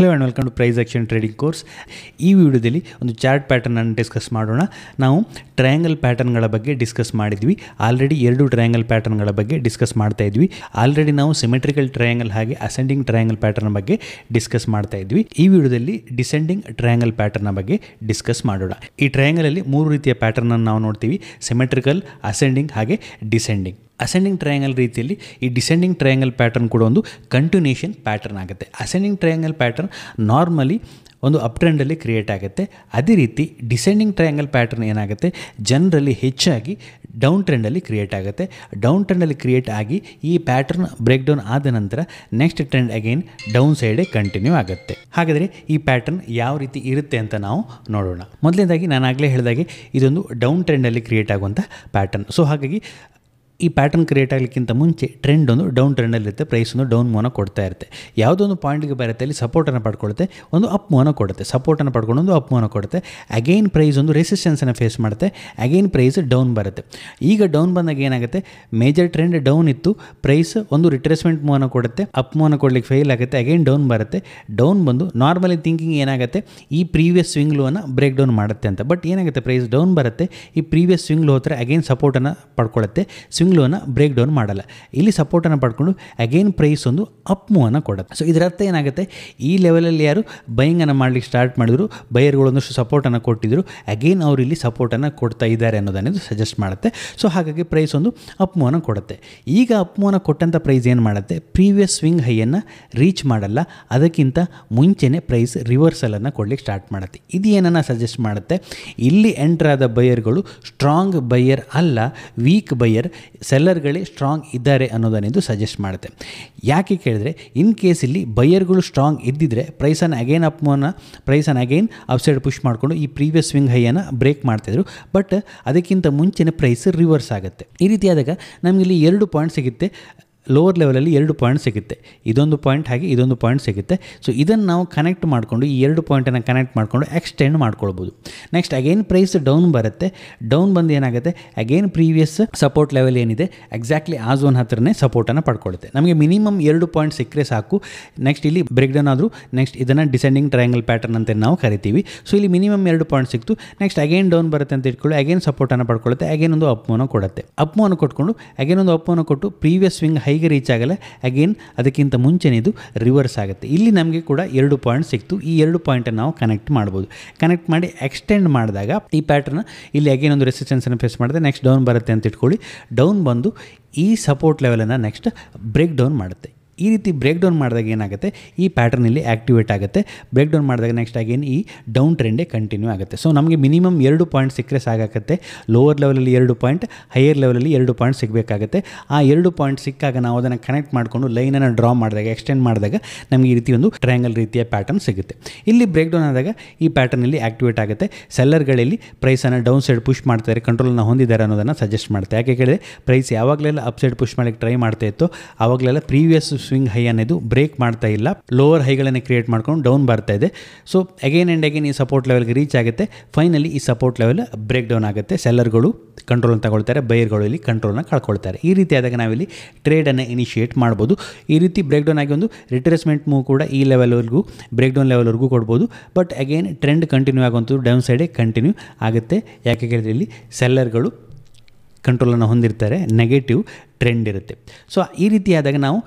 Hello and welcome to price action trading course. ಈ ವಿಡಿಯೋದಲ್ಲಿ ಒಂದು ಚಾರ್ಟ್ ಪ್ಯಾಟರ್ನನ್ನು ಡಿಸ್ಕಸ್ ಮಾಡೋಣ. ನಾವು ಟ್ರಯಾಂಗಲ್ ಪ್ಯಾಟರ್ನ್ಗಳ ಬಗ್ಗೆ ಡಿಸ್ಕಸ್ ಮಾಡಿದ್ವಿ. ಆಲ್ರೆಡಿ 2 ಟ್ರಯಾಂಗಲ್ ಪ್ಯಾಟರ್ನ್ಗಳ ಬಗ್ಗೆ ಡಿಸ್ಕಸ್ ಮಾಡ್ತಾ ಇದ್ವಿ. ಆಲ್ರೆಡಿ ನಾವು ಸಿಮೆಟ್ರಿಕಲ್ ಟ್ರಯಾಂಗಲ್ ಹಾಗೆ ಅಸೆಂಡಿಂಗ್ ಟ್ರಯಾಂಗಲ್ ಪ್ಯಾಟರ್ನ್ ಬಗ್ಗೆ ಡಿಸ್ಕಸ್ ಮಾಡ್ತಾ ಇದ್ವಿ. ಈ ವಿಡಿಯೋದಲ್ಲಿ ಡಿಸೆಂಡಿಂಗ್ ಟ್ರಯಾಂಗಲ್ ಪ್ಯಾಟರ್ನ್ ಬಗ್ಗೆ ಡಿಸ್ಕಸ್ ಮಾಡೋಣ. ಈ ಟ್ರಯಾಂಗಲಲ್ಲಿ 3 ರೀತಿಯ ಪ್ಯಾಟರ್ನನ್ನು ನಾವು ನೋಡ್ತೀವಿ: ಸಿಮೆಟ್ರಿಕಲ್, ಅಸೆಂಡಿಂಗ್ ಹಾಗೆ ಡಿಸೆಂಡಿಂಗ್. ಅಸೆಂಡಿಂಗ್ ಟ್ರಯಾಂಗಲ್ ರೀತಿಯಲ್ಲಿ ಈ ಡಿಸೆಂಡಿಂಗ್ ಟ್ರಯಾಂಗಲ್ ಪ್ಯಾಟರ್ನ್ ಕೂಡ ಒಂದು ಕಂಟಿನ್ಯೂಷನ್ ಪ್ಯಾಟರ್ನ್ ಆಗುತ್ತೆ. ಅಸೆಂಡಿಂಗ್ ಟ್ರಯಾಂಗಲ್ ಪ್ಯಾಟರ್ನ್ ನಾರ್ಮಲಿ ಒಂದು ಅಪ್ ಟ್ರೆಂಡಲ್ಲಿ ಕ್ರಿಯೇಟ್ ಆಗುತ್ತೆ. ಅದೇ ರೀತಿ ಡಿಸೆಂಡಿಂಗ್ ಟ್ರಯಾಂಗಲ್ ಪ್ಯಾಟರ್ನ್ ಏನಾಗುತ್ತೆ, ಜನರಲಿ ಹೆಚ್ಚಾಗಿ ಡೌನ್ ಟ್ರೆಂಡಲ್ಲಿ ಕ್ರಿಯೇಟ್ ಆಗುತ್ತೆ. ಡೌನ್ ಟ್ರೆಂಡಲ್ಲಿ ಕ್ರಿಯೇಟ್ ಆಗಿ ಈ ಪ್ಯಾಟರ್ನ್ ಬ್ರೇಕ್ ಡೌನ್ ಆದ ನಂತರ ನೆಕ್ಸ್ಟ್ ಟ್ರೆಂಡ್ ಅಗೈನ್ ಡೌನ್ ಸೈಡೇ ಕಂಟಿನ್ಯೂ ಆಗುತ್ತೆ. ಹಾಗಾದರೆ ಈ ಪ್ಯಾಟರ್ನ್ ಯಾವ ರೀತಿ ಇರುತ್ತೆ ಅಂತ ನಾವು ನೋಡೋಣ. ಮೊದಲನೇದಾಗಿ ನಾನು ಆಗಲೇ ಹೇಳಿದಾಗೆ ಇದೊಂದು ಡೌನ್ ಟ್ರೆಂಡಲ್ಲಿ ಕ್ರಿಯೇಟ್ ಆಗುವಂಥ ಪ್ಯಾಟರ್ನ್. ಸೊ ಹಾಗಾಗಿ ಈ ಪ್ಯಾಟರ್ನ್ ಕ್ರಿಯೇಟ್ ಆಗಲಿಕ್ಕಿಂತ ಮುಂಚೆ ಟ್ರೆಂಡ್ ಒಂದು ಡೌನ್ ಟ್ರೆಂಡಲ್ಲಿರುತ್ತೆ, ಪ್ರೈಸ್ ಒಂದು ಡೌನ್ ಮೂವನ್ನ ಕೊಡ್ತಾ ಇರುತ್ತೆ. ಯಾವುದೋ ಒಂದು ಪಾಯಿಂಟ್ಗೆ ಬರುತ್ತೆ, ಅಲ್ಲಿ ಸಪೋರ್ಟನ್ನು ಪಡ್ಕೊಳುತ್ತೆ, ಒಂದು ಅಪ್ ಮೂವನ್ನ ಕೊಡುತ್ತೆ, ಸಪೋರ್ಟನ್ನು ಪಡ್ಕೊಂಡು ಒಂದು ಅಪ್ ಮೂವನ್ನ ಕೊಡುತ್ತೆ. ಅಗೈನ್ ಪ್ರೈಸ್ ಒಂದು ರೆಸಿಸ್ಟೆನ್ಸನ್ನು ಫೇಸ್ ಮಾಡುತ್ತೆ, ಅಗೈನ್ ಪ್ರೈಸ್ ಡೌನ್ ಬರುತ್ತೆ. ಈಗ ಡೌನ್ ಬಂದಾಗ ಏನಾಗುತ್ತೆ, ಮೇಜರ್ ಟ್ರೆಂಡ್ ಡೌನ್ ಇತ್ತು, ಪ್ರೈಸ್ ಒಂದು ರಿಟ್ರೇಸ್ಮೆಂಟ್ ಮೂವನ್ನ ಕೊಡುತ್ತೆ, ಅಪ್ ಮೂವನ್ನ ಕೊಡ್ಲಿಕ್ಕೆ ಫೇಲ್ ಆಗುತ್ತೆ, ಅಗೈನ್ ಡೌನ್ ಬರುತ್ತೆ. ಡೌನ್ ಬಂದು ನಾರ್ಮಲಿ ಥಿಂಕಿಂಗ್ ಏನಾಗುತ್ತೆ, ಈ ಪ್ರೀವಿಯಸ್ ಸ್ವಿಂಗ್ ಲೋವನ್ನು ಬ್ರೇಕ್ ಡೌನ್ ಮಾಡುತ್ತೆ ಅಂತ. ಬಟ್ ಏನಾಗುತ್ತೆ, ಪ್ರೈಸ್ ಡೌನ್ ಬರುತ್ತೆ, ಈ ಪ್ರೀವಿಯಸ್ ಸ್ವಿಂಗ್ ಲೋ ಹತ್ರ ಅಗೈನ್ ಸಪೋರ್ಟನ್ನು ಪಡ್ಕೊಳ್ಳುತ್ತೆ, ಸ್ವಿಂಗ್ ಲೋನ ಬ್ರೇಕ್ ಡೌನ್ ಮಾಡಲ್ಲ. ಇಲ್ಲಿ ಸಪೋರ್ಟನ್ನು ಪಡ್ಕೊಂಡು ಅಗೈನ್ ಪ್ರೈಸ್ ಒಂದು ಅಪ್ ಮೂವನ್ನು ಕೊಡುತ್ತೆ. ಸೊ ಇದರ ಅರ್ಥ ಏನಾಗುತ್ತೆ, ಈ ಲೆವೆಲಲ್ಲಿ ಯಾರು ಬೈಯಿಂಗನ್ನು ಮಾಡಲಿಕ್ಕೆ ಸ್ಟಾರ್ಟ್ ಮಾಡಿದ್ರು, ಬೈಯರ್ಗಳು ಒಂದಷ್ಟು ಸಪೋರ್ಟನ್ನು ಕೊಟ್ಟಿದ್ರು, ಅಗೈನ್ ಅವರು ಇಲ್ಲಿ ಸಪೋರ್ಟನ್ನು ಕೊಡ್ತಾ ಇದ್ದಾರೆ ಅನ್ನೋದನ್ನು ಸಜೆಸ್ಟ್ ಮಾಡುತ್ತೆ. ಸೊ ಹಾಗಾಗಿ ಪ್ರೈಸ್ ಒಂದು ಅಪ್ ಮೂವನ್ನು ಕೊಡುತ್ತೆ. ಈಗ ಅಪ್ ಮೂವನ್ನು ಕೊಟ್ಟಂಥ ಪ್ರೈಸ್ ಏನು ಮಾಡುತ್ತೆ, ಪ್ರೀವಿಯಸ್ ಸ್ವಿಂಗ್ ಹೈಯನ್ನು ರೀಚ್ ಮಾಡಲ್ಲ, ಅದಕ್ಕಿಂತ ಮುಂಚೆನೇ ಪ್ರೈಸ್ ರಿವರ್ಸಲನ್ನು ಕೊಡಲಿಕ್ಕೆ ಸ್ಟಾರ್ಟ್ ಮಾಡುತ್ತೆ. ಇದು ಏನನ್ನು ಸಜೆಸ್ಟ್ ಮಾಡುತ್ತೆ, ಇಲ್ಲಿ ಎಂಟರ್ ಆದ ಬೈಯರ್ಗಳು ಸ್ಟ್ರಾಂಗ್ ಬೈಯರ್ ಅಲ್ಲ, ವೀಕ್ ಬೈಯರ್, ಸೆಲ್ಲರ್ಗಳೇ ಸ್ಟ್ರಾಂಗ್ ಇದ್ದಾರೆ ಅನ್ನೋದನ್ನಿದು ಸಜೆಸ್ಟ್ ಮಾಡುತ್ತೆ. ಯಾಕೆ ಕೇಳಿದ್ರೆ, ಇನ್ ಕೇಸ್ ಇಲ್ಲಿ ಬೈಯರ್ಗಳು ಸ್ಟ್ರಾಂಗ್ ಇದ್ದಿದ್ರೆ ಪ್ರೈಸನ್ನು ಅಗೈನ್ ಅಪ್ ಮೂವನ್ನ ಪ್ರೈಸನ್ನು ಅಗೈನ್ ಅಪ್ಸೈಡ್ ಪುಷ್ ಮಾಡಿಕೊಂಡು ಈ ಪ್ರೀವಿಯಸ್ ಸ್ವಿಂಗ್ ಹೈಯನ್ನು ಬ್ರೇಕ್ ಮಾಡ್ತಿದ್ರು. ಬಟ್ ಅದಕ್ಕಿಂತ ಮುಂಚೆನೇ ಪ್ರೈಸ್ ರಿವರ್ಸ್ ಆಗುತ್ತೆ. ಈ ರೀತಿಯಾದಾಗ ನಮಗಿಲ್ಲಿ 2 ಪಾಯಿಂಟ್ ಸಿಗುತ್ತೆ. ಲೋವರ್ ಲೆವೆಲಲ್ಲಿ 2 ಪಾಯಿಂಟ್ ಸಿಗುತ್ತೆ, ಇದೊಂದು ಪಾಯಿಂಟ್ ಹಾಗೆ ಇದೊಂದು ಪಾಯಿಂಟ್ ಸಿಗುತ್ತೆ. ಸೊ ಇದನ್ನು ನಾವು ಕನೆಕ್ಟ್ ಮಾಡಿಕೊಂಡು ಈ 2 ಪಾಯಿಂಟನ್ನು ಕನೆಕ್ಟ್ ಮಾಡಿಕೊಂಡು ಎಕ್ಸ್ಟೆಂಡ್ ಮಾಡ್ಕೊಳ್ಬೋದು. ನೆಕ್ಸ್ಟ್ ಅಗೈನ್ ಪ್ರೈಸ್ ಡೌನ್ ಬರುತ್ತೆ. ಡೌನ್ ಬಂದು ಏನಾಗುತ್ತೆ, ಅಗೈನ್ ಪ್ರೀವಿಯಸ್ ಸಪೋರ್ಟ್ ಲೆವೆಲ್ ಏನಿದೆ ಎಕ್ಸಾಕ್ಟ್ಲಿ ಆ ಝೋನ್ ಹತ್ರನೇ ಸಪೋರ್ಟನ್ನು ಪಡ್ಕೊಳ್ಳುತ್ತೆ. ನಮಗೆ ಮಿನಿಮಮ್ 2 ಪಾಯಿಂಟ್ ಸಿಕ್ಕರೆ ಸಾಕು. ನೆಕ್ಸ್ಟ್ ಇಲ್ಲಿ ಬ್ರೇಕ್ ಡೌನ್ ಆದರೂ ನೆಕ್ಸ್ಟ್ ಇದನ್ನು ಡಿಸೆಂಡಿಂಗ್ ಟ್ರಯಾಂಗಲ್ ಪ್ಯಾಟರ್ನ್ ಅಂತ ನಾವು ಕರಿತೀವಿ. ಸೊ ಇಲ್ಲಿ ಮಿನಿಮಮ್ 2 ಪಾಯಿಂಟ್ ಸಿಕ್ತು. ನೆಕ್ಸ್ಟ್ ಅಗೈನ್ ಡೌನ್ ಬರುತ್ತೆ ಅಂತ ಇಟ್ಕೊಳ್ಳಿ, ಅಗೈನ್ ಸಪೋರ್ಟನ್ನು ಪಡ್ಕೊಳ್ಳುತ್ತೆ, ಅಗೈನ್ ಒಂದು ಅಪ್ ಮೂವನ್ನ ಕೊಡುತ್ತೆ. ಅಪ್ ಮೂವನ್ನ ಕೊಟ್ಕೊಂಡು ಅಗೈನ್ ಒಂದು ಅಪ್ ಮೂವನ್ನ ಕೊಟ್ಟು ಪ್ರೀವಿಯಸ್ ಸ್ವಿಂಗ್ ಹೈಗೆ ರೀಚ್ ಆಗಲ್ಲ, ಅಗೇನ್ ಅದಕ್ಕಿಂತ ಮುಂಚೆನೇ ಇದು ರಿವರ್ಸ್ ಆಗುತ್ತೆ. ಇಲ್ಲಿ ನಮಗೆ ಕೂಡ 2 ಪಾಯಿಂಟ್ ಸಿಕ್ತು. ಈ 2 ಪಾಯಿಂಟನ್ನು ನಾವು ಕನೆಕ್ಟ್ ಮಾಡ್ಬೋದು. ಕನೆಕ್ಟ್ ಮಾಡಿ ಎಕ್ಸ್ಟೆಂಡ್ ಮಾಡಿದಾಗ ಈ ಪ್ಯಾಟರ್ನ್ ಇಲ್ಲಿ ಅಗೇನ್ ಒಂದು ರೆಸಿಸ್ಟೆನ್ಸನ್ನು ಫೇಸ್ ಮಾಡಿದೆ, ನೆಕ್ಸ್ಟ್ ಡೌನ್ ಬರುತ್ತೆ ಅಂತ ಇಟ್ಕೊಳ್ಳಿ. ಡೌನ್ ಬಂದು ಈ ಸಪೋರ್ಟ್ ಲೆವೆಲನ್ನು ನೆಕ್ಸ್ಟ್ ಬ್ರೇಕ್ ಡೌನ್ ಮಾಡುತ್ತೆ. ಈ ರೀತಿ ಬ್ರೇಕ್ ಡೌನ್ ಮಾಡಿದಾಗ ಏನಾಗುತ್ತೆ, ಈ ಪ್ಯಾಟರ್ನ್ ಇಲ್ಲಿ ಆ್ಯಕ್ಟಿವೇಟ್ ಆಗುತ್ತೆ. ಬ್ರೇಕ್ ಡೌನ್ ಮಾಡಿದಾಗ ನೆಕ್ಸ್ಟ್ ಅಗೇನ್ ಈ ಡೌನ್ ಟ್ರೆಂಡೇ ಕಂಟಿನ್ಯೂ ಆಗುತ್ತೆ. ಸೊ ನಮಗೆ ಮಿನಿಮಮ್ 2 ಪಾಯಿಂಟ್ ಸಿಕ್ಕರೆ ಸಾಕಾಗುತ್ತೆ. ಲೋವರ್ ಲೆವೆಲಲ್ಲಿ 2 ಪಾಯಿಂಟ್, ಹೈಯರ್ ಲೆವೆಲಲ್ಲಿ 2 ಪಾಯಿಂಟ್ ಸಿಗಬೇಕಾಗುತ್ತೆ. ಆ 2 ಪಾಯಿಂಟ್ ಸಿಕ್ಕಾಗ ನಾವು ಅದನ್ನು ಕನೆಕ್ಟ್ ಮಾಡಿಕೊಂಡು ಲೈನನ್ನು ಡ್ರಾ ಮಾಡಿದಾಗ, ಎಕ್ಸ್ಟೆಂಡ್ ಮಾಡಿದಾಗ ನಮಗೆ ಈ ರೀತಿ ಒಂದು ಟ್ರಯಾಂಗಲ್ ರೀತಿಯ ಪ್ಯಾಟರ್ನ್ ಸಿಗುತ್ತೆ. ಇಲ್ಲಿ ಬ್ರೇಕ್ ಡೌನ್ ಆದಾಗ ಈ ಪ್ಯಾಟರ್ನ್ ಇಲ್ಲಿ ಆ್ಯಕ್ಟಿವೇಟ್ ಆಗುತ್ತೆ. ಸೆಲ್ಲರ್ಗಳಲ್ಲಿ ಪ್ರೈಸನ್ನು ಡೌನ್ ಸೈಡ್ ಪುಷ್ ಮಾಡ್ತಾರೆ, ಕಂಟ್ರೋಲನ್ನು ಹೊಂದಿದ್ದಾರೆ ಅನ್ನೋದನ್ನು ಸಜೆಸ್ಟ್ ಮಾಡುತ್ತೆ. ಯಾಕೆ ಕೇಳಿದ್ರೆ, ಪ್ರೈಸ್ ಯಾವಾಗಲೆಲ್ಲ ಅಪ್ ಸೈಡ್ ಪುಷ್ ಮಾಡಲಿಕ್ಕೆ ಟ್ರೈ ಮಾಡ್ತಾ ಇತ್ತು, ಆವಾಗಲೆಲ್ಲ ಪ್ರೀವಿಯಸ್ ಸ್ವಿಂಗ್ ಹೈ ಅನ್ನೋದು ಬ್ರೇಕ್ ಮಾಡ್ತಾ ಇಲ್ಲ, ಲೋವರ್ ಹೈಗಳನ್ನು ಕ್ರಿಯೇಟ್ ಮಾಡ್ಕೊಂಡು ಡೌನ್ ಬರ್ತಾ ಇದೆ. ಸೊ ಅಗೇನ್ ಆ್ಯಂಡ್ ಅಗೇನ್ ಈ ಸಪೋರ್ಟ್ ಲೆವೆಲ್ಗೆ ರೀಚ್ ಆಗುತ್ತೆ. ಫೈನಲಿ ಈ ಸಪೋರ್ಟ್ ಲೆವೆಲ್ ಬ್ರೇಕ್ ಡೌನ್ ಆಗುತ್ತೆ. ಸೆಲ್ಲರ್ಗಳು ಕಂಟ್ರೋಲನ್ನು ತಗೊಳ್ತಾರೆ, ಬೈಯರ್ಗಳು ಇಲ್ಲಿ ಕಂಟ್ರೋಲನ್ನು ಕಳ್ಕೊಳ್ತಾರೆ. ಈ ರೀತಿಯಾದಾಗ ನಾವಿಲ್ಲಿ ಟ್ರೇಡನ್ನು ಇನಿಷಿಯೇಟ್ ಮಾಡ್ಬೋದು. ಈ ರೀತಿ ಬ್ರೇಕ್ ಡೌನ್ ಆಗಿ ಒಂದು ರಿಟ್ರೇಸ್ಮೆಂಟ್ ಮೂವ್ ಕೂಡ ಈ ಲೆವೆಲ್ವರೆಗೂ, ಬ್ರೇಕ್ ಡೌನ್ ಲೆವೆಲ್ವರೆಗೂ ಕೊಡ್ಬೋದು. ಬಟ್ ಅಗೇನ್ ಟ್ರೆಂಡ್ ಕಂಟಿನ್ಯೂ ಆಗುವಂಥದ್ದು ಡೌನ್ ಸೈಡೇ ಕಂಟಿನ್ಯೂ ಆಗುತ್ತೆ. ಯಾಕೆ ಕೇಳಿದ್ರೆ ಇಲ್ಲಿ ಸೆಲ್ಲರ್ಗಳು ಕಂಟ್ರೋಲನ್ನು ಹೊಂದಿರ್ತಾರೆ, ನೆಗೆಟಿವ್ ಟ್ರೆಂಡ್ ಇರುತ್ತೆ. ಸೊ ಈ ರೀತಿಯಾದಾಗ ನಾವು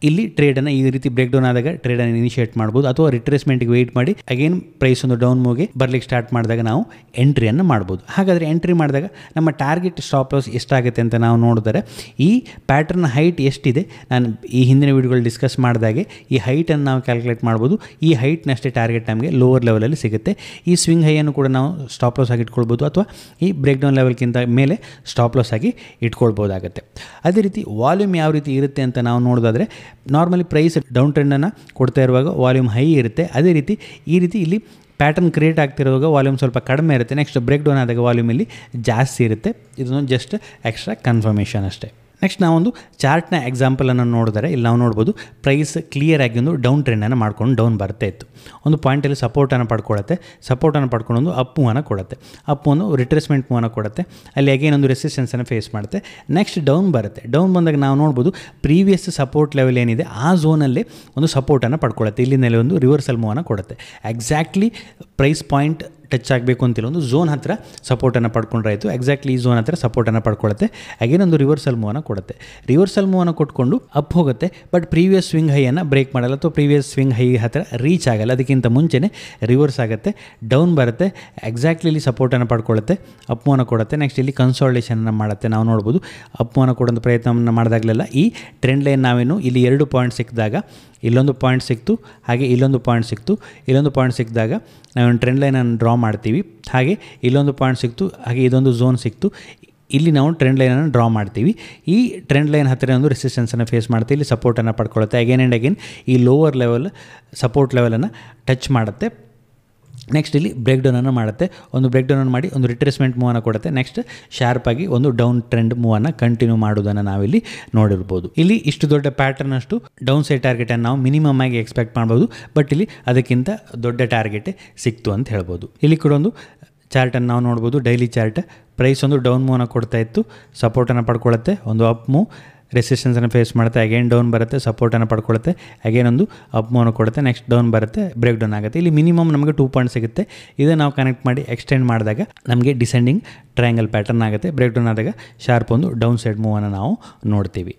ಇಲ್ಲಿ ಟ್ರೇಡನ್ನು ಈ ರೀತಿ ಬ್ರೇಕ್ ಡೌನ್ ಆದಾಗ ಟ್ರೇಡನ್ನು ಇನಿಷಿಯೇಟ್ ಮಾಡ್ಬೋದು, ಅಥವಾ ರಿಟ್ರೇಸ್ಮೆಂಟ್ಗೆ ವೆಯ್ಟ್ ಮಾಡಿ ಅಗೇನ್ ಪ್ರೈಸ್ ಒಂದು ಡೌನ್ ಮೂವ್ಗೆ ಬರಲಿಕ್ಕೆ ಸ್ಟಾರ್ಟ್ ಮಾಡಿದಾಗ ನಾವು ಎಂಟ್ರಿಯನ್ನು ಮಾಡ್ಬೋದು. ಹಾಗಾದರೆ ಎಂಟ್ರಿ ಮಾಡಿದಾಗ ನಮ್ಮ ಟಾರ್ಗೆಟ್ ಸ್ಟಾಪ್ ಲಾಸ್ ಎಷ್ಟಾಗುತ್ತೆ ಅಂತ ನಾವು ನೋಡಿದರೆ, ಈ ಪ್ಯಾಟರ್ನ್ ಹೈಟ್ ಎಷ್ಟಿದೆ, ನಾನು ಈ ಹಿಂದಿನ ವೀಡಿಯೋಗಳು ಡಿಸ್ಕಸ್ ಮಾಡಿದಾಗೆ ಈ ಹೈಟನ್ನು ನಾವು ಕ್ಯಾಲ್ಕುಲೇಟ್ ಮಾಡ್ಬೋದು. ಈ ಹೈಟ್ನಷ್ಟೇ ಟಾರ್ಗೆಟ್ ನಮಗೆ ಲೋವರ್ ಲೆವೆಲಲ್ಲಿ ಸಿಗುತ್ತೆ. ಈ ಸ್ವಿಂಗ್ ಹೈಯನ್ನು ಕೂಡ ನಾವು ಸ್ಟಾಪ್ ಲಾಸ್ ಆಗಿ ಇಟ್ಕೊಳ್ಬೋದು, ಅಥವಾ ಈ ಬ್ರೇಕ್ ಡೌನ್ ಲೆವೆಲ್ಗಿಂತ ಮೇಲೆ ಸ್ಟಾಪ್ ಲಾಸ್ ಆಗಿ ಇಟ್ಕೊಳ್ಬೋದಾಗುತ್ತೆ. ಅದೇ ರೀತಿ ವಾಲ್ಯೂಮ್ ಯಾವ ರೀತಿ ಇರುತ್ತೆ ಅಂತ ನಾವು ನೋಡೋದಾದರೆ, ನಾರ್ಮಲಿ ಪ್ರೈಸ್ ಡೌನ್ ಟ್ರೆಂಡನ್ನು ಕೊಡ್ತಾ ಇರುವಾಗ ವಾಲ್ಯೂಮ್ ಹೈ ಇರುತ್ತೆ. ಅದೇ ರೀತಿ ಈ ರೀತಿ ಇಲ್ಲಿ ಪ್ಯಾಟರ್ನ್ ಕ್ರಿಯೇಟ್ ಆಗ್ತಿರುವಾಗ ವಾಲ್ಯೂಮ್ ಸ್ವಲ್ಪ ಕಡಿಮೆ ಇರುತ್ತೆ. ನೆಕ್ಸ್ಟ್ ಬ್ರೇಕ್ ಡೌನ್ ಆದಾಗ ವಾಲ್ಯೂಮ್ ಇಲ್ಲಿ ಜಾಸ್ತಿ ಇರುತ್ತೆ. ಇದೊಂದು ಜಸ್ಟ್ ಎಕ್ಸ್ಟ್ರಾ ಕನ್ಫರ್ಮೇಷನ್ ಅಷ್ಟೇ. ನೆಕ್ಸ್ಟ್ ನಾವೊಂದು ಚಾರ್ಟ್ನ ಎಕ್ಸಾಂಪಲನ್ನು ನೋಡಿದರೆ ಇಲ್ಲಿ ನಾವು ನೋಡ್ಬೋದು ಪ್ರೈಸ್ ಕ್ಲಿಯರಾಗಿ ಒಂದು ಡೌನ್ ಟ್ರೆಂಡನ್ನು ಮಾಡ್ಕೊಂಡು ಡೌನ್ ಬರ್ತಾ ಇತ್ತು. ಒಂದು ಪಾಯಿಂಟಲ್ಲಿ ಸಪೋರ್ಟನ್ನು ಪಡ್ಕೊಳ್ಳುತ್ತೆ, ಸಪೋರ್ಟನ್ನು ಪಡ್ಕೊಂಡು ಒಂದು ಅಪ್ ಮೂವನ್ನು ಕೊಡುತ್ತೆ, ಅಪ್ ಒಂದು ರಿಟ್ರೇಸ್ಮೆಂಟ್ ಮೂವನ್ನು ಕೊಡುತ್ತೆ, ಅಲ್ಲಿ ಅಗೇನ್ ಒಂದು ರೆಸಿಸ್ಟೆನ್ಸನ್ನು ಫೇಸ್ ಮಾಡುತ್ತೆ. ನೆಕ್ಸ್ಟ್ ಡೌನ್ ಬರುತ್ತೆ. ಡೌನ್ ಬಂದಾಗ ನಾವು ನೋಡ್ಬೋದು ಪ್ರೀವಿಯಸ್ ಸಪೋರ್ಟ್ ಲೆವೆಲ್ ಏನಿದೆ ಆ ಝೋನಲ್ಲೇ ಒಂದು ಸಪೋರ್ಟನ್ನು ಪಡ್ಕೊಳ್ಳುತ್ತೆ, ಇಲ್ಲಿಂದಲೇ ಒಂದು ರಿವರ್ಸಲ್ ಮೂವನ್ನು ಕೊಡುತ್ತೆ. ಎಕ್ಸಾಕ್ಟ್ಲಿ ಪ್ರೈಸ್ ಪಾಯಿಂಟ್ ಟಚ್ ಆಗಬೇಕು ಅಂತಿಲ್ಲ, ಒಂದು ಝೋನ್ ಹತ್ತಿರ ಸಪೋರ್ಟನ್ನು ಪಡ್ಕೊಂಡ್ರಾಯಿತು. ಎಕ್ಸಾಕ್ಟ್ಲಿ ಈ ಝೋನ್ ಹತ್ತಿರ ಸಪೋರ್ಟನ್ನು ಪಡ್ಕೊಳ್ಳುತ್ತೆ, ಅಗೇನ್ ಒಂದು ರಿವರ್ಸಲ್ ಮೂವನ್ನು ಕೊಡುತ್ತೆ. ರಿವರ್ಸಲ್ ಮೂವನ್ನು ಕೊಟ್ಕೊಂಡು ಅಪ್ ಹೋಗುತ್ತೆ, ಬಟ್ ಪ್ರೀವಿಯಸ್ ಸ್ವಿಂಗ್ ಹೈಯನ್ನು ಬ್ರೇಕ್ ಮಾಡಲ್ಲ ಅಥವಾ ಪ್ರೀವಿಯಸ್ ಸ್ವಿಂಗ್ ಹೈ ಹತ್ತಿರ ರೀಚ್ ಆಗಲ್ಲ, ಅದಕ್ಕಿಂತ ಮುಂಚೆನೇ ರಿವರ್ಸ್ ಆಗುತ್ತೆ, ಡೌನ್ ಬರುತ್ತೆ, ಎಕ್ಸಾಕ್ಟ್ಲಿ ಇಲ್ಲಿ ಸಪೋರ್ಟನ್ನು ಪಡ್ಕೊಳ್ಳುತ್ತೆ, ಅಪ್ ಮೂವನ್ನು ಕೊಡುತ್ತೆ. ನೆಕ್ಸ್ಟ್ ಇಲ್ಲಿ ಕನ್ಸಾಲಿಡೇಷನನ್ನು ಮಾಡುತ್ತೆ. ನಾವು ನೋಡ್ಬೋದು ಅಪ್ ಮೂವನ್ನು ಕೊಡೋದು ಪ್ರಯತ್ನವನ್ನು ಮಾಡಿದಾಗಲೆಲ್ಲ ಈ ಟ್ರೆಂಡ್ ಲೈನ್ ನಾವೇನು ಇಲ್ಲಿ 2 ಪಾಯಿಂಟ್ ಸಿಕ್ಕಿದಾಗ ಇಲ್ಲೊಂದು ಪಾಯಿಂಟ್ ಸಿಕ್ತು, ಹಾಗೆ ಇಲ್ಲೊಂದು ಪಾಯಿಂಟ್ ಸಿಕ್ತು, ಇಲ್ಲೊಂದು ಪಾಯಿಂಟ್ ಸಿಕ್ಕಿದಾಗ ನಾವೊಂದು ಟ್ರೆಂಡ್ ಲೈನನ್ನು ಡ್ರಾ ಮಾಡ್ತೀವಿ, ಹಾಗೆ ಇಲ್ಲೊಂದು ಪಾಯಿಂಟ್ ಸಿಕ್ತು, ಹಾಗೆ ಇದೊಂದು ಝೋನ್ ಸಿಕ್ತು, ಇಲ್ಲಿ ನಾವು ಟ್ರೆಂಡ್ ಲೈನನ್ನು ಡ್ರಾ ಮಾಡ್ತೀವಿ. ಈ ಟ್ರೆಂಡ್ ಲೈನ್ ಹತ್ತಿರ ಒಂದು ರೆಸಿಸ್ಟೆನ್ಸನ್ನು ಫೇಸ್ ಮಾಡ್ತೀವಿ, ಇಲ್ಲಿ ಸಪೋರ್ಟನ್ನು ಪಡ್ಕೊಳ್ಳುತ್ತೆ, ಅಗೇನ್ ಆ್ಯಂಡ್ ಅಗೇನ್ ಈ ಲೋವರ್ ಲೆವೆಲ್ ಸಪೋರ್ಟ್ ಲೆವೆಲನ್ನು ಟಚ್ ಮಾಡುತ್ತೆ. ನೆಕ್ಸ್ಟ್ ಇಲ್ಲಿ ಬ್ರೇಕ್ ಡೌನನ್ನು ಮಾಡುತ್ತೆ, ಒಂದು ಬ್ರೇಕ್ ಡೌನನ್ನು ಮಾಡಿ ಒಂದು ರಿಟ್ರೇಸ್ಮೆಂಟ್ ಮೂವನ್ನು ಕೊಡುತ್ತೆ. ನೆಕ್ಸ್ಟ್ ಶಾರ್ಪಾಗಿ ಒಂದು ಡೌನ್ ಟ್ರೆಂಡ್ ಮೂವನ್ನು ಕಂಟಿನ್ಯೂ ಮಾಡೋದನ್ನು ನಾವಿಲ್ಲಿ ನೋಡಿರ್ಬೋದು. ಇಲ್ಲಿ ಇಷ್ಟು ದೊಡ್ಡ ಪ್ಯಾಟರ್ನ್ ಅಷ್ಟು ಡೌನ್ ಸೈಡ್ ಟಾರ್ಗೆಟನ್ನು ನಾವು ಮಿನಿಮಮ್ ಆಗಿ ಎಕ್ಸ್ಪೆಕ್ಟ್ ಮಾಡ್ಬೋದು, ಬಟ್ ಇಲ್ಲಿ ಅದಕ್ಕಿಂತ ದೊಡ್ಡ ಟಾರ್ಗೆಟೇ ಸಿಕ್ತು ಅಂತ ಹೇಳ್ಬೋದು. ಇಲ್ಲಿ ಕೂಡ ಒಂದು ಚಾರ್ಟನ್ನು ನಾವು ನೋಡ್ಬೋದು, ಡೈಲಿ ಚಾರ್ಟ್. ಪ್ರೈಸ್ ಒಂದು ಡೌನ್ ಮೂವನ್ನು ಕೊಡ್ತಾ ಇತ್ತು, ಸಪೋರ್ಟನ್ನು ಪಡ್ಕೊಳ್ಳುತ್ತೆ, ಒಂದು ಅಪ್ ಮೂವ್, ರೆಸಿಸ್ಟೆನ್ಸನ್ನು ಫೇಸ್ ಮಾಡುತ್ತೆ, ಅಗೇನ್ ಡೌನ್ ಬರುತ್ತೆ, ಸಪೋರ್ಟನ್ನು ಪಡ್ಕೊಳ್ಳುತ್ತೆ, ಅಗೇನ್ ಒಂದು ಅಪ್ ಮೂವನ್ನು ಕೊಡುತ್ತೆ, ನೆಕ್ಸ್ಟ್ ಡೌನ್ ಬರುತ್ತೆ, ಬ್ರೇಕ್ ಡೌನ್ ಆಗುತ್ತೆ. ಇಲ್ಲಿ ಮಿನಿಮಮ್ ನಮಗೆ 2 ಪಾಯಿಂಟ್ ಸಿಗುತ್ತೆ. ಇದನ್ನು ನಾವು ಕನೆಕ್ಟ್ ಮಾಡಿ ಎಕ್ಸ್ಟೆಂಡ್ ಮಾಡಿದಾಗ ನಮಗೆ ಡಿಸೆಂಡಿಂಗ್ ಟ್ರಯಾಂಗಲ್ ಪ್ಯಾಟರ್ನ್ ಆಗುತ್ತೆ. ಬ್ರೇಕ್ ಡೌನ್ ಆದಾಗ ಶಾರ್ಪ್ ಒಂದು ಡೌನ್ ಸೈಡ್ ಮೂವನ್ನು ನಾವು ನೋಡ್ತೀವಿ.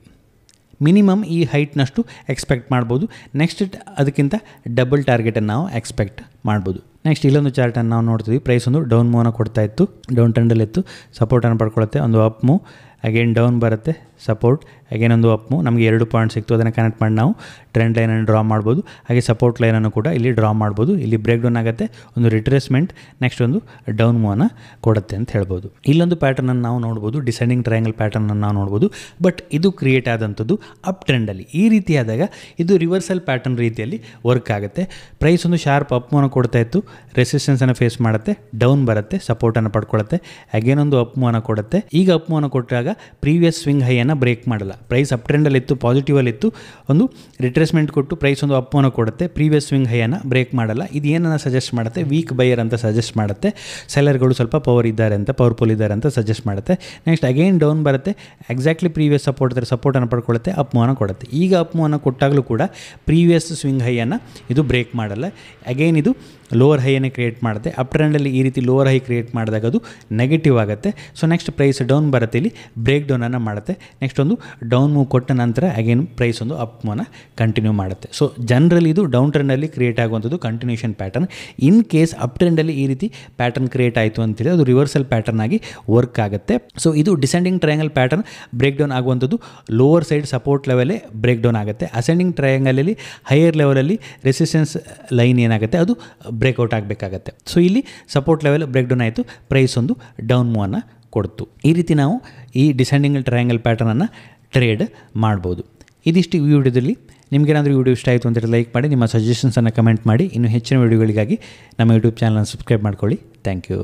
ಮಿನಿಮಮ್ ಈ ಹೈಟ್ನಷ್ಟು ಎಕ್ಸ್ಪೆಕ್ಟ್ ಮಾಡ್ಬೋದು. ನೆಕ್ಸ್ಟ್ ಅದಕ್ಕಿಂತ ಡಬಲ್ ಟಾರ್ಗೆಟನ್ನು ನಾವು ಎಕ್ಸ್ಪೆಕ್ಟ್ ಮಾಡ್ಬೋದು. ನೆಕ್ಸ್ಟ್ ಇಲ್ಲೊಂದು ಚಾರ್ಟನ್ನು ನಾವು ನೋಡ್ತೀವಿ. ಪ್ರೈಸ್ ಒಂದು ಡೌನ್ ಮೂವನ್ನು ಕೊಡ್ತಾ ಇತ್ತು, ಡೌನ್ ಟ್ರೆಂಡಲ್ಲಿತ್ತು, ಸಪೋರ್ಟನ್ನು ಪಡ್ಕೊಳ್ಳುತ್ತೆ, ಒಂದು ಅಪ್ ಮೂವ್, ಅಗೇನ್ ಡೌನ್ ಬರುತ್ತೆ, ಸಪೋರ್ಟ್, ಅಗೇನ್ ಒಂದು ಅಪ್ ಮೂವ್, ನಮಗೆ 2 ಪಾಯಿಂಟ್ ಸಿಕ್ತು, ಅದನ್ನು ಕನೆಕ್ಟ್ ಮಾಡಿ ನಾವು ಟ್ರೆಂಡ್ ಲೈನನ್ನು ಡ್ರಾ ಮಾಡ್ಬೋದು, ಹಾಗೆ ಸಪೋರ್ಟ್ ಲೈನನ್ನು ಕೂಡ ಇಲ್ಲಿ ಡ್ರಾ ಮಾಡ್ಬೋದು. ಇಲ್ಲಿ ಬ್ರೇಕ್ ಡೌನ್ ಆಗುತ್ತೆ, ಒಂದು ರಿಟ್ರೇಸ್ಮೆಂಟ್, ನೆಕ್ಸ್ಟ್ ಒಂದು ಡೌನ್ ಮೂವನ್ನು ಕೊಡುತ್ತೆ ಅಂತ ಹೇಳ್ಬೋದು. ಇಲ್ಲೊಂದು ಪ್ಯಾಟರ್ನನ್ನು ನಾವು ನೋಡ್ಬೋದು, ಡಿಸೆಂಡಿಂಗ್ ಟ್ರಯಾಂಗಲ್ ಪ್ಯಾಟರ್ನನ್ನು ನಾವು ನೋಡ್ಬೋದು, ಬಟ್ ಇದು ಕ್ರಿಯೇಟ್ ಆದಂಥದ್ದು ಅಪ್ ಟ್ರೆಂಡಲ್ಲಿ. ಈ ರೀತಿ ಆದಾಗ ಇದು ರಿವರ್ಸಲ್ ಪ್ಯಾಟರ್ನ್ ರೀತಿಯಲ್ಲಿ ವರ್ಕ್ ಆಗುತ್ತೆ. ಪ್ರೈಸ್ ಒಂದು ಶಾರ್ಪ್ ಅಪ್ ಮೂವನ್ನು ಕೊಡ್ತಾ ಇತ್ತು, ರೆಸಿಸ್ಟೆನ್ಸನ್ನು ಫೇಸ್ ಮಾಡುತ್ತೆ, ಡೌನ್ ಬರುತ್ತೆ, ಸಪೋರ್ಟನ್ನು ಪಡ್ಕೊಳ್ಳುತ್ತೆ, ಅಗೇನ್ ಒಂದು ಅಪ್ ಮೂವನ್ನು ಕೊಡುತ್ತೆ. ಈಗ ಅಪ್ ಮೂವನ್ನು ಕೊಟ್ಟಾಗ ಪ್ರೀವಿಯಸ್ ಸ್ವಿಂಗ್ ಹೈಯನ್ನು ಬ್ರೇಕ್ ಮಾಡಲ್ಲ. ಪ್ರೈಸ್ ಅಪ್ ಟ್ರೆಂಡಲ್ಲಿತ್ತು, ಪಾಸಿಟಿವಲ್ಲಿತ್ತು, ಒಂದು ರಿಟ್ರೇಸ್ಮೆಂಟ್ ಕೊಟ್ಟು ಪ್ರೈಸ್ ಒಂದು ಅಪ್ ಮೂವನ್ನು ಕೊಡುತ್ತೆ, ಪ್ರೀವಿಯಸ್ ಸ್ವಿಂಗ್ ಹೈಯನ್ನು ಬ್ರೇಕ್ ಮಾಡಲ್ಲ. ಇದು ಏನನ್ನು ಸಜೆಸ್ಟ್ ಮಾಡುತ್ತೆ? ವೀಕ್ ಬೈಯರ್ ಅಂತ ಸಜೆಸ್ಟ್ ಮಾಡುತ್ತೆ. ಸೆಲ್ಲರ್ಗಳು ಸ್ವಲ್ಪ ಪವರ್ ಇದ್ದಾರೆ ಅಂತ, ಪವರ್ಫುಲ್ ಇದ್ದಾರೆ ಅಂತ ಸಜೆಸ್ಟ್ ಮಾಡುತ್ತೆ. ನೆಕ್ಸ್ಟ್ ಅಗೇನ್ ಡೌನ್ ಬರುತ್ತೆ, ಎಕ್ಸಾಕ್ಟ್ಲಿ ಪ್ರೀವಿಯಸ್ ಸಪೋರ್ಟನ್ನು ಪಡ್ಕೊಳ್ಳುತ್ತೆ, ಅಪ್ ಮೂವನ್ನು ಕೊಡುತ್ತೆ. ಈಗ ಅಪ್ ಮೂವನ್ನು ಕೊಟ್ಟಾಗಲೂ ಕೂಡ ಪ್ರೀವಿಯಸ್ ಸ್ವಿಂಗ್ ಹೈಯನ್ನು ಇದು ಬ್ರೇಕ್ ಮಾಡಲ್ಲ, ಅಗೇನ್ ಇದು ಲೋವರ್ ಹೈಯನ್ನು ಕ್ರಿಯೇಟ್ ಮಾಡುತ್ತೆ. ಅಪ್ ಟ್ರೆಂಡಲ್ಲಿ ಈ ರೀತಿ ಲೋವರ್ ಹೈ ಕ್ರಿಯೇಟ್ ಮಾಡಿದಾಗ ಅದು ನೆಗೆಟಿವ್ ಆಗುತ್ತೆ. ಸೊ ನೆಕ್ಸ್ಟ್ ಪ್ರೈಸ್ ಡೌನ್ ಬರುತ್ತೆ, ಇಲ್ಲಿ ಬ್ರೇಕ್ ಡೌನನ್ನು ಮಾಡುತ್ತೆ, ನೆಕ್ಸ್ಟ್ ಒಂದು ಡೌನ್ ಮೂವ್ ಕೊಟ್ಟ ನಂತರ ಅಗೇನ್ ಪ್ರೈಸ್ ಒಂದು ಅಪ್ ಮೂವನ್ನು ಕಂಟಿನ್ಯೂ ಮಾಡುತ್ತೆ. ಸೊ ಜನರಲಿ ಇದು ಡೌನ್ ಟ್ರೆಂಡಲ್ಲಿ ಕ್ರಿಯೇಟ್ ಆಗುವಂಥದ್ದು continuation pattern. In case up ಟ್ರೆಂಡಲ್ಲಿ ಈ ರೀತಿ ಪ್ಯಾಟರ್ನ್ ಕ್ರಿಯೇಟ್ ಆಯಿತು ಅಂತೇಳಿ ಅದು ರಿವರ್ಸಲ್ ಪ್ಯಾಟರ್ನ್ ಆಗಿ ವರ್ಕ್ ಆಗುತ್ತೆ. ಸೊ ಇದು descending triangle pattern break down ಆಗುವಂಥದ್ದು ಲೋವರ್ ಸೈಡ್ ಸಪೋರ್ಟ್ ಲೆವೆಲೇ ಬ್ರೇಕ್ ಡೌನ್ ಆಗುತ್ತೆ. ಅಸೆಂಡಿಂಗ್ ಟ್ರಯಾಂಗಲಲ್ಲಿ ಹೈಯರ್ ಲೆವೆಲಲ್ಲಿ ರೆಸಿಸ್ಟೆನ್ಸ್ ಲೈನ್ ಏನಾಗುತ್ತೆ ಅದು ಬ್ರೇಕ್ಔಟ್ ಆಗಬೇಕಾಗತ್ತೆ. ಸೊ ಇಲ್ಲಿ ಸಪೋರ್ಟ್ ಲೆವೆಲ್ ಬ್ರೇಕ್ ಡೌನ್ ಆಯಿತು, ಪ್ರೈಸ್ ಒಂದು ಡೌನ್ ಮೂವನ್ನು ಕೊಡ್ತು. ಈ ರೀತಿ ನಾವು ಈ ಡಿಸೆಂಡಿಂಗ್ ಟ್ರಯಾಂಗಲ್ ಪ್ಯಾಟರ್ನನ್ನು ಟ್ರೇಡ್ ಮಾಡ್ಬೋದು. ಇದಿಷ್ಟು ಈ ವಿಡಿಯೋದಲ್ಲಿ. ನಿಮಗೇನಾದರೂ ಈ ವಿಡಿಯೋ ಇಷ್ಟ ಆಯಿತು ಅಂತೇಳಿ ಲೈಕ್ ಮಾಡಿ, ನಿಮ್ಮ ಸಜೆಷನ್ಸನ್ನು ಕಮೆಂಟ್ ಮಾಡಿ. ಇನ್ನು ಹೆಚ್ಚಿನ ವಿಡಿಯೋಗಳಿಗಾಗಿ ನಮ್ಮ ಯೂಟ್ಯೂಬ್ ಚಾನಲನ್ನು ಸಬ್ಸ್ಕ್ರೈಬ್ ಮಾಡ್ಕೊಳ್ಳಿ. Thank you.